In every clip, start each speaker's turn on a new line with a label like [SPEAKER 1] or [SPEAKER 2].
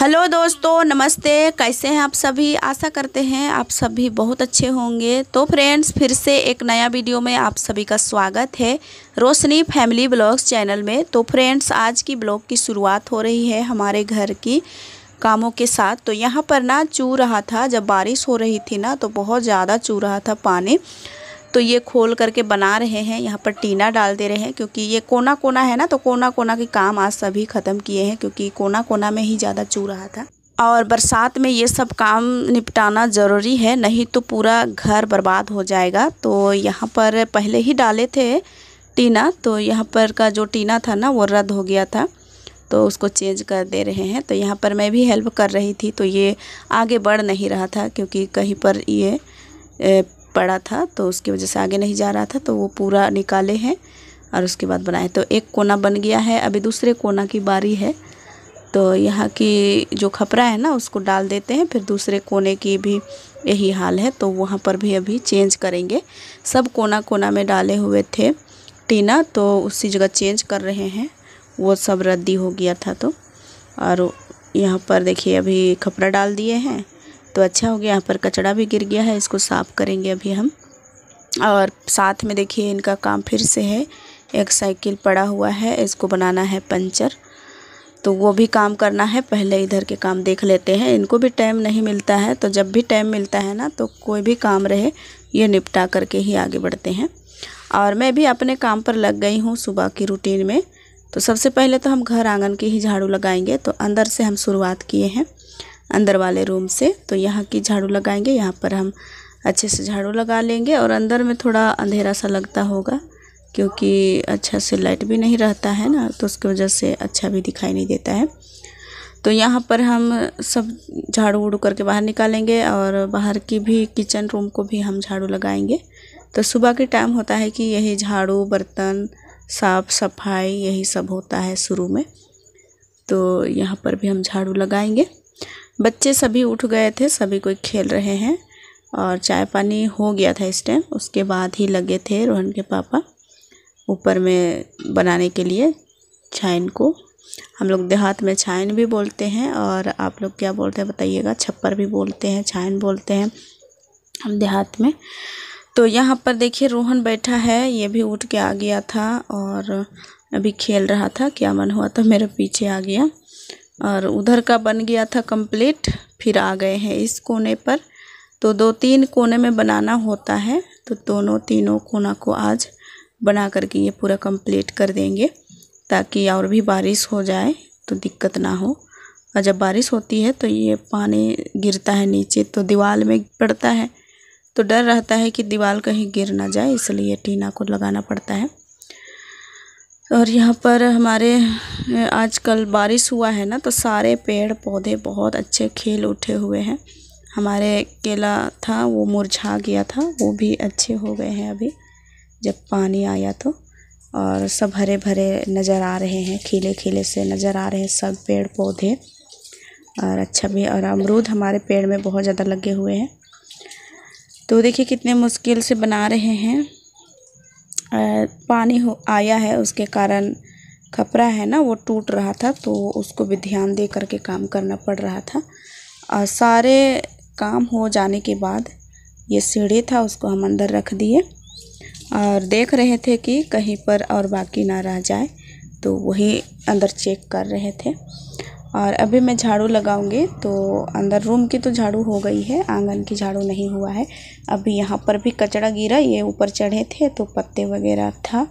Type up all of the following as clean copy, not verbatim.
[SPEAKER 1] Hello दोस्तों, नमस्ते। कैसे हैं आप सभी? आशा करते हैं आप सभी बहुत अच्छे होंगे। तो फ्रेंड्स, फिर से एक नया वीडियो में आप सभी का स्वागत है रोशनी फैमिली ब्लॉग्स चैनल में। तो फ्रेंड्स, आज की ब्लॉग की शुरुआत हो रही है हमारे घर की कामों के साथ। तो यहाँ पर ना चू रहा था, जब बारिश हो रही थी ना तो बहुत ज़्यादा चू रहा था पानी। तो ये खोल करके बना रहे हैं, यहाँ पर टीना डाल दे रहे हैं क्योंकि ये कोना कोना है ना, तो कोना कोना के काम आज सभी ख़त्म किए हैं क्योंकि कोना कोना में ही ज़्यादा चू रहा था। और बरसात में ये सब काम निपटाना ज़रूरी है, नहीं तो पूरा घर बर्बाद हो जाएगा। तो यहाँ पर पहले ही डाले थे टीना, तो यहाँ पर का जो टीना था ना वो रद्द हो गया था, तो उसको चेंज कर दे रहे हैं। तो यहाँ पर मैं भी हेल्प कर रही थी, तो ये आगे बढ़ नहीं रहा था क्योंकि कहीं पर ये पड़ा था, तो उसकी वजह से आगे नहीं जा रहा था। तो वो पूरा निकाले हैं और उसके बाद बनाए। तो एक कोना बन गया है, अभी दूसरे कोना की बारी है। तो यहाँ की जो खपरा है ना उसको डाल देते हैं, फिर दूसरे कोने की भी यही हाल है, तो वहाँ पर भी अभी चेंज करेंगे। सब कोना कोना में डाले हुए थे टीना, तो उसी जगह चेंज कर रहे हैं, वो सब रद्दी हो गया था। तो और यहाँ पर देखिए अभी खपरा डाल दिए हैं, तो अच्छा हो गया। यहाँ पर कचरा भी गिर गया है, इसको साफ़ करेंगे अभी हम। और साथ में देखिए इनका काम फिर से है, एक साइकिल पड़ा हुआ है, इसको बनाना है पंचर, तो वो भी काम करना है। पहले इधर के काम देख लेते हैं, इनको भी टाइम नहीं मिलता है, तो जब भी टाइम मिलता है ना तो कोई भी काम रहे ये निपटा करके ही आगे बढ़ते हैं। और मैं भी अपने काम पर लग गई हूँ सुबह की रूटीन में। तो सबसे पहले तो हम घर आंगन की ही झाड़ू लगाएंगे, तो अंदर से हम शुरुआत किए हैं, अंदर वाले रूम से। तो यहाँ की झाड़ू लगाएंगे, यहाँ पर हम अच्छे से झाड़ू लगा लेंगे। और अंदर में थोड़ा अंधेरा सा लगता होगा क्योंकि अच्छा से लाइट भी नहीं रहता है ना, तो उसकी वजह से अच्छा भी दिखाई नहीं देता है। तो यहाँ पर हम सब झाड़ू उड़ू करके बाहर निकालेंगे और बाहर की भी किचन रूम को भी हम झाड़ू लगाएंगे। तो सुबह के टाइम होता है कि यही झाड़ू बर्तन साफ़ सफाई यही सब होता है शुरू में। तो यहाँ पर भी हम झाड़ू लगाएंगे। बच्चे सभी उठ गए थे, सभी कोई खेल रहे हैं और चाय पानी हो गया था इस टाइम। उसके बाद ही लगे थे रोहन के पापा ऊपर में बनाने के लिए छाइन को। हम लोग देहात में छाइन भी बोलते हैं, और आप लोग क्या बोलते हैं बताइएगा। छप्पर भी बोलते हैं, छाइन बोलते हैं हम देहात में। तो यहाँ पर देखिए रोहन बैठा है, ये भी उठ के आ गया था और अभी खेल रहा था। क्या मन हुआ तो मेरे पीछे आ गया। और उधर का बन गया था कंप्लीट, फिर आ गए हैं इस कोने पर। तो 2-3 कोने में बनाना होता है, तो दोनों तीनों कोना को आज बना करके ये पूरा कंप्लीट कर देंगे, ताकि और भी बारिश हो जाए तो दिक्कत ना हो। और जब बारिश होती है तो ये पानी गिरता है नीचे, तो दीवार में पड़ता है, तो डर रहता है कि दीवार कहीं गिर ना जाए, इसलिए टीना को लगाना पड़ता है। और यहाँ पर हमारे आजकल बारिश हुआ है ना, तो सारे पेड़ पौधे बहुत अच्छे खिल उठे हुए हैं। हमारे केला था वो मुरझा गया था, वो भी अच्छे हो गए हैं अभी जब पानी आया तो। और सब हरे भरे नज़र आ रहे हैं, खिले खिले से नज़र आ रहे हैं सब पेड़ पौधे, और अच्छा भी। और अमरूद हमारे पेड़ में बहुत ज़्यादा लगे हुए हैं। तो देखिए कितने मुश्किल से बना रहे हैं। पानी आया है, उसके कारण खपरा है ना वो टूट रहा था, तो उसको भी ध्यान दे करके काम करना पड़ रहा था। और सारे काम हो जाने के बाद ये सीढ़ी था, उसको हम अंदर रख दिए और देख रहे थे कि कहीं पर और बाकी ना रह जाए, तो वही अंदर चेक कर रहे थे। और अभी मैं झाड़ू लगाऊंगी। तो अंदर रूम की तो झाड़ू हो गई है, आंगन की झाड़ू नहीं हुआ है। अभी यहाँ पर भी कचरा गिरा, ये ऊपर चढ़े थे तो पत्ते वगैरह था,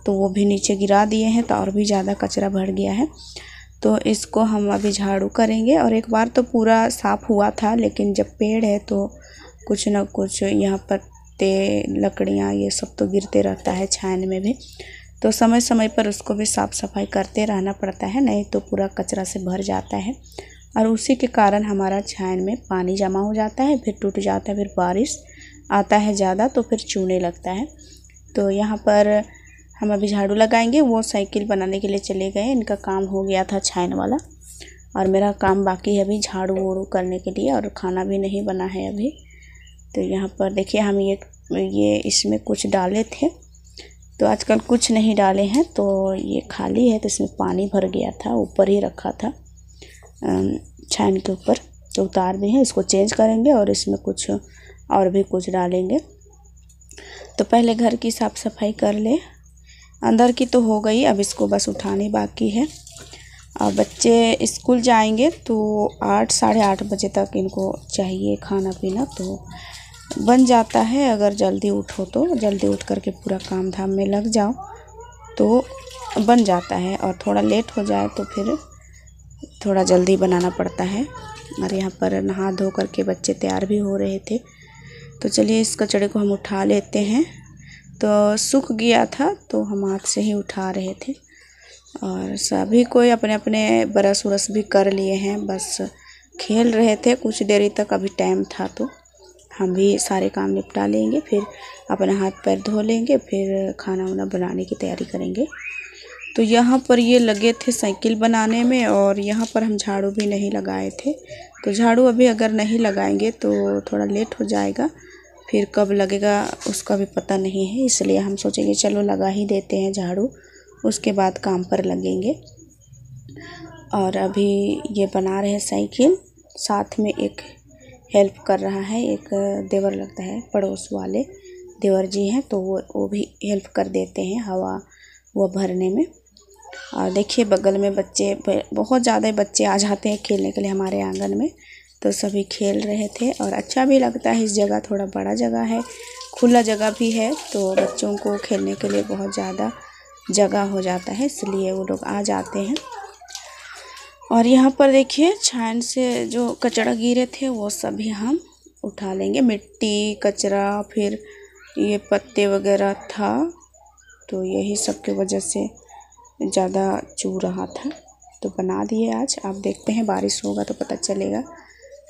[SPEAKER 1] तो वो भी नीचे गिरा दिए हैं, तो और भी ज़्यादा कचरा भर गया है। तो इसको हम अभी झाड़ू करेंगे। और एक बार तो पूरा साफ़ हुआ था, लेकिन जब पेड़ है तो कुछ ना कुछ यहाँ पत्ते लकड़ियाँ ये सब तो गिरते रहता है छान में भी, तो समय समय पर उसको भी साफ़ सफाई करते रहना पड़ता है, नहीं तो पूरा कचरा से भर जाता है। और उसी के कारण हमारा छान में पानी जमा हो जाता है, फिर टूट जाता है, फिर बारिश आता है ज़्यादा तो फिर चूने लगता है। तो यहाँ पर हम अभी झाड़ू लगाएंगे। वो साइकिल बनाने के लिए चले गए, इनका काम हो गया था छान वाला, और मेरा काम बाकी है अभी झाड़ू वूड़ू करने के लिए, और खाना भी नहीं बना है अभी। तो यहाँ पर देखिए हम ये इसमें कुछ डाले थे, तो आजकल कुछ नहीं डाले हैं, तो ये खाली है, तो इसमें पानी भर गया था, ऊपर ही रखा था। छान के ऊपर जो उतार दिए हैं इसको चेंज करेंगे और इसमें कुछ और भी कुछ डालेंगे। तो पहले घर की साफ़ सफाई कर ले। अंदर की तो हो गई, अब इसको बस उठाने बाकी है। और बच्चे स्कूल जाएंगे तो 8 साढ़े 8 बजे तक इनको चाहिए खाना पीना, तो बन जाता है। अगर जल्दी उठो तो जल्दी उठ करके पूरा काम धाम में लग जाओ तो बन जाता है, और थोड़ा लेट हो जाए तो फिर थोड़ा जल्दी बनाना पड़ता है। और यहाँ पर नहा धो करके बच्चे तैयार भी हो रहे थे। तो चलिए इस कचड़े को हम उठा लेते हैं। तो सूख गया था तो हम हाथ से ही उठा रहे थे, और सभी कोई अपने अपने ब्रश उरस भी कर लिए हैं, बस खेल रहे थे कुछ देरी तक। अभी टाइम था तो हम भी सारे काम निपटा लेंगे, फिर अपना हाथ पैर धो लेंगे, फिर खाना वाना बनाने की तैयारी करेंगे। तो यहाँ पर ये लगे थे साइकिल बनाने में, और यहाँ पर हम झाड़ू भी नहीं लगाए थे। तो झाड़ू अभी अगर नहीं लगाएंगे तो थोड़ा लेट हो जाएगा, फिर कब लगेगा उसका भी पता नहीं है, इसलिए हम सोचेंगे चलो लगा ही देते हैं झाड़ू, उसके बाद काम पर लगेंगे। और अभी ये बना रहे हैं साइकिल, साथ में एक हेल्प कर रहा है, एक देवर लगता है, पड़ोस वाले देवर जी हैं, तो वो भी हेल्प कर देते हैं हवा वो भरने में। और देखिए बगल में बच्चे, बहुत ज़्यादा बच्चे आ जाते हैं खेलने के लिए हमारे आंगन में, तो सभी खेल रहे थे। और अच्छा भी लगता है, इस जगह थोड़ा बड़ा जगह है, खुला जगह भी है, तो बच्चों को खेलने के लिए बहुत ज़्यादा जगह हो जाता है, इसलिए वो लोग आ जाते हैं। और यहाँ पर देखिए छान से जो कचरा गिरे थे वो सभी हम उठा लेंगे, मिट्टी कचरा, फिर ये पत्ते वगैरह था, तो यही सब की वजह से ज़्यादा चू रहा था, तो बना दिए आज। आप देखते हैं बारिश होगा तो पता चलेगा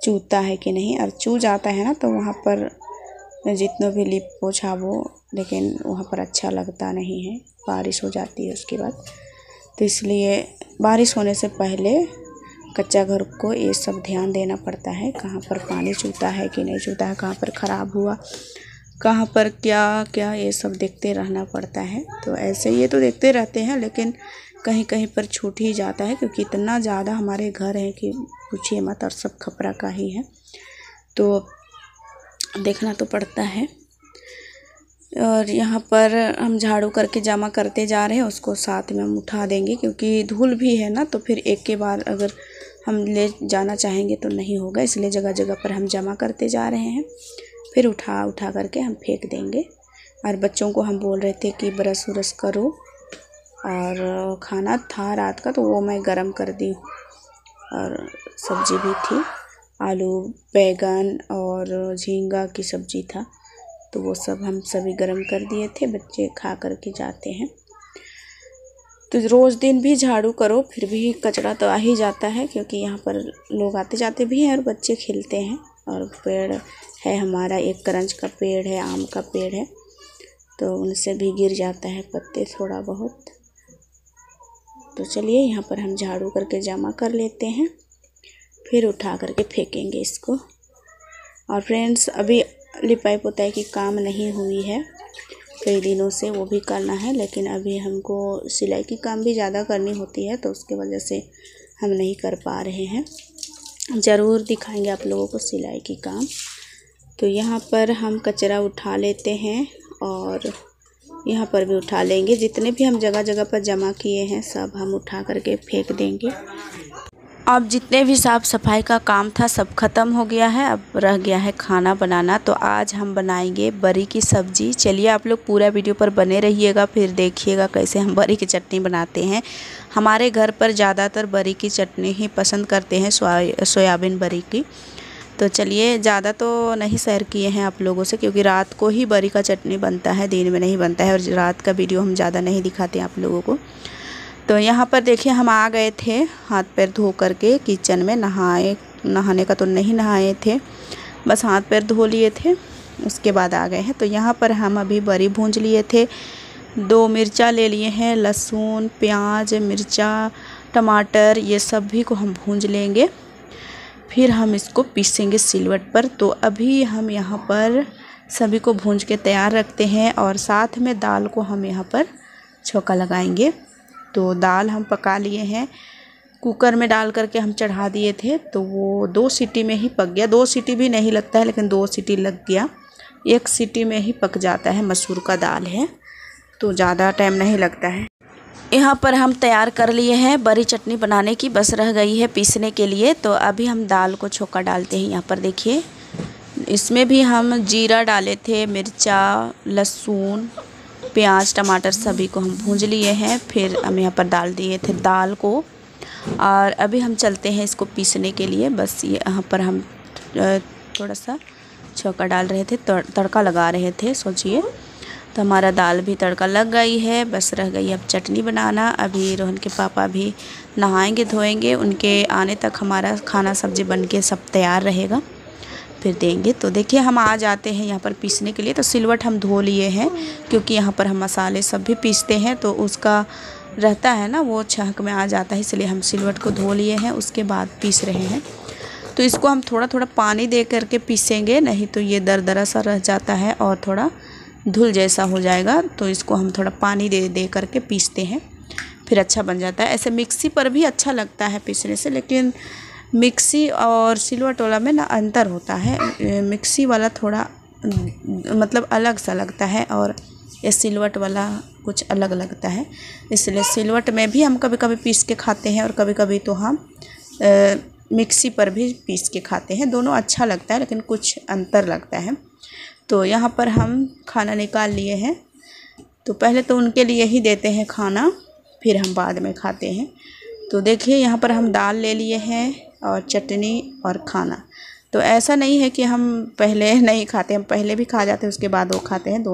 [SPEAKER 1] चूता है कि नहीं। और चू जाता है ना तो वहाँ पर जितना भी लिप पोछावो, लेकिन वहाँ पर अच्छा लगता नहीं है, बारिश हो जाती है उसके बाद। तो इसलिए बारिश होने से पहले कच्चा घर को ये सब ध्यान देना पड़ता है, कहाँ पर पानी चूता है कि नहीं चूता है, कहाँ पर ख़राब हुआ, कहाँ पर क्या क्या, ये सब देखते रहना पड़ता है। तो ऐसे ये तो देखते रहते हैं, लेकिन कहीं कहीं पर छूट ही जाता है, क्योंकि इतना ज़्यादा हमारे घर है कि पूछिए मत, और सब खपरा का ही है, तो देखना तो पड़ता है। और यहाँ पर हम झाड़ू करके जमा करते जा रहे हैं, उसको साथ में हम उठा देंगे, क्योंकि धूल भी है ना, तो फिर एक के बार अगर हम ले जाना चाहेंगे तो नहीं होगा, इसलिए जगह जगह पर हम जमा करते जा रहे हैं, फिर उठा करके हम फेंक देंगे। और बच्चों को हम बोल रहे थे कि ब्रश उरस करो, और खाना था रात का तो वो मैं गरम कर दी, और सब्जी भी थी, आलू बैगन और झींगा की सब्जी था, तो वो सब हम सभी गरम कर दिए थे, बच्चे खा करके जाते हैं। तो रोज़ दिन भी झाड़ू करो फिर भी कचरा तो आ ही जाता है, क्योंकि यहाँ पर लोग आते जाते भी हैं और बच्चे खेलते हैं। और पेड़ है हमारा, एक करंज का पेड़ है, आम का पेड़ है, तो उनसे भी गिर जाता है पत्ते थोड़ा बहुत। तो चलिए यहाँ पर हम झाड़ू करके जमा कर लेते हैं, फिर उठा करके फेंकेंगे इसको। और फ्रेंड्स अभी लिपाई पोताई की काम नहीं हुई है कई दिनों से, वो भी करना है, लेकिन अभी हमको सिलाई की काम भी ज़्यादा करनी होती है, तो उसके वजह से हम नहीं कर पा रहे हैं। ज़रूर दिखाएंगे आप लोगों को सिलाई की काम। तो यहाँ पर हम कचरा उठा लेते हैं, और यहाँ पर भी उठा लेंगे, जितने भी हम जगह जगह पर जमा किए हैं सब हम उठा करके फेंक देंगे। अब जितने भी साफ़ सफाई का काम था सब ख़त्म हो गया है, अब रह गया है खाना बनाना। तो आज हम बनाएंगे बरी की सब्ज़ी। चलिए आप लोग पूरा वीडियो पर बने रहिएगा, फिर देखिएगा कैसे हम बरी की चटनी बनाते हैं। हमारे घर पर ज़्यादातर बरी की चटनी ही पसंद करते हैं, सोयाबीन बरी की। तो चलिए, ज़्यादा तो नहीं शेयर किए हैं आप लोगों से, क्योंकि रात को ही बरी का चटनी बनता है, दिन में नहीं बनता है, और रात का वीडियो हम ज़्यादा नहीं दिखाते हैं आप लोगों को। तो यहाँ पर देखिए हम आ गए थे हाथ पैर धो करके किचन में, नहाने का तो नहीं नहाए थे, बस हाथ पैर धो लिए थे, उसके बाद आ गए हैं। तो यहाँ पर हम अभी बरी भूंज लिए थे, 2 मिर्चा ले लिए हैं, लहसुन प्याज मिर्चा टमाटर, ये सभी को हम भूंज लेंगे, फिर हम इसको पीसेंगे सिलवट पर। तो अभी हम यहाँ पर सभी को भूंज के तैयार रखते हैं, और साथ में दाल को हम यहाँ पर छौंका लगाएंगे। तो दाल हम पका लिए हैं, कुकर में डाल करके हम चढ़ा दिए थे, तो वो 2 सीटी में ही पक गया। 2 सीटी भी नहीं लगता है, लेकिन 2 सीटी लग गया। 1 सीटी में ही पक जाता है, मसूर का दाल है तो ज़्यादा टाइम नहीं लगता है। यहाँ पर हम तैयार कर लिए हैं बड़ी चटनी बनाने की, बस रह गई है पीसने के लिए। तो अभी हम दाल को छोंका डालते हैं। यहाँ पर देखिए, इसमें भी हम जीरा डाले थे, मिर्चा, लहसुन, प्याज, टमाटर सभी को हम भूंज लिए हैं। फिर हम यहाँ पर डाल दिए थे दाल को, और अभी हम चलते हैं इसको पीसने के लिए। बस ये यहाँ पर हम थोड़ा सा छौंका डाल रहे थे, तड़का लगा रहे थे सोचिए। तो हमारा दाल भी तड़का लग गई है, बस रह गई अब चटनी बनाना। अभी रोहन के पापा भी नहाएंगे धोएंगे, उनके आने तक हमारा खाना सब्ज़ी बन के सब तैयार रहेगा, फिर देंगे। तो देखिए हम आ जाते हैं यहाँ पर पीसने के लिए। तो सिलवट हम धो लिए हैं, क्योंकि यहाँ पर हम मसाले सब भी पीसते हैं तो उसका रहता है ना, वो छाक में आ जाता है, इसलिए हम सिलवट को धो लिए हैं, उसके बाद पीस रहे हैं। तो इसको हम थोड़ा थोड़ा पानी दे करके पीसेंगे, नहीं तो ये दरदरा सा रह जाता है और थोड़ा धुल जैसा हो जाएगा। तो इसको हम थोड़ा पानी दे करके पीसते हैं, फिर अच्छा बन जाता है। ऐसे मिक्सी पर भी अच्छा लगता है पीसने से, लेकिन मिक्सी और सिलवट वाला में ना अंतर होता है। मिक्सी वाला थोड़ा मतलब अलग सा लगता है, और ये सिलवट वाला कुछ अलग लगता है। इसलिए सिलवट में भी हम कभी कभी पीस के खाते हैं, और कभी कभी तो हम मिक्सी पर भी पीस के खाते हैं। दोनों अच्छा लगता है, लेकिन कुछ अंतर लगता है। तो यहाँ पर हम खाना निकाल लिए हैं। तो पहले तो उनके लिए ही देते हैं खाना, फिर हम बाद में खाते हैं। तो देखिए यहाँ पर हम दाल ले लिए हैं, और चटनी और खाना। तो ऐसा नहीं है कि हम पहले नहीं खाते, हम पहले भी खा जाते हैं उसके बाद वो खाते हैं, दोनों